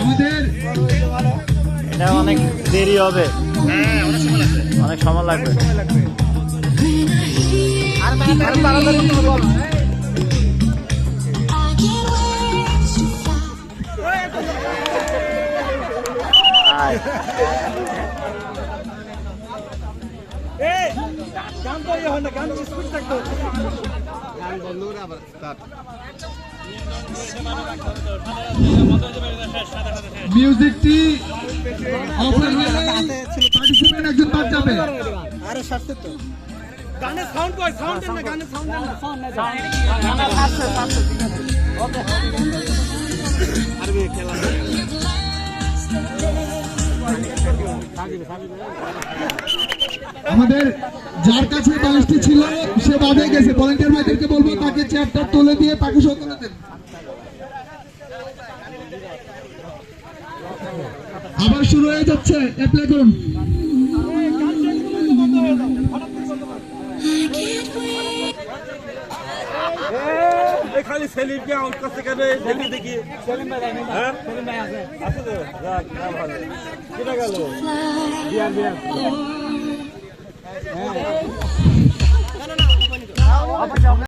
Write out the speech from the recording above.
আমাদের এটা অনেক দেরি হবে, অনেক সময় লাগবে। মিউজিকটি অফার হলে পার্টিসিপেন্ট একজন বাদ যাবে। আরে সাথে তো গানের সাউন্ড কই, সাউন্ড দেন না, গানের সাউন্ড দেন না, সাউন্ড না ওকে আরবে খেলা আমাদের যার কাছে বালিশটি ছিল সে বাদে গেছে, ভলান্টিয়ার ভাইদেরকে বলবো তাকে চেয়ারটা তুলে দিয়ে তাকে সহ তুলে দেন। আবার শুরু হয়ে যাচ্ছে, অ্যাপ্লাই করুন। খালি সেলিম কে আউট করতে কেন দেখি দেখি সেলিম ভাই হ্যাঁ সেলিম ভাই আছে আছে তো যাক ভালো কোথা গেল বিয়ান বিয়ান হ্যাঁ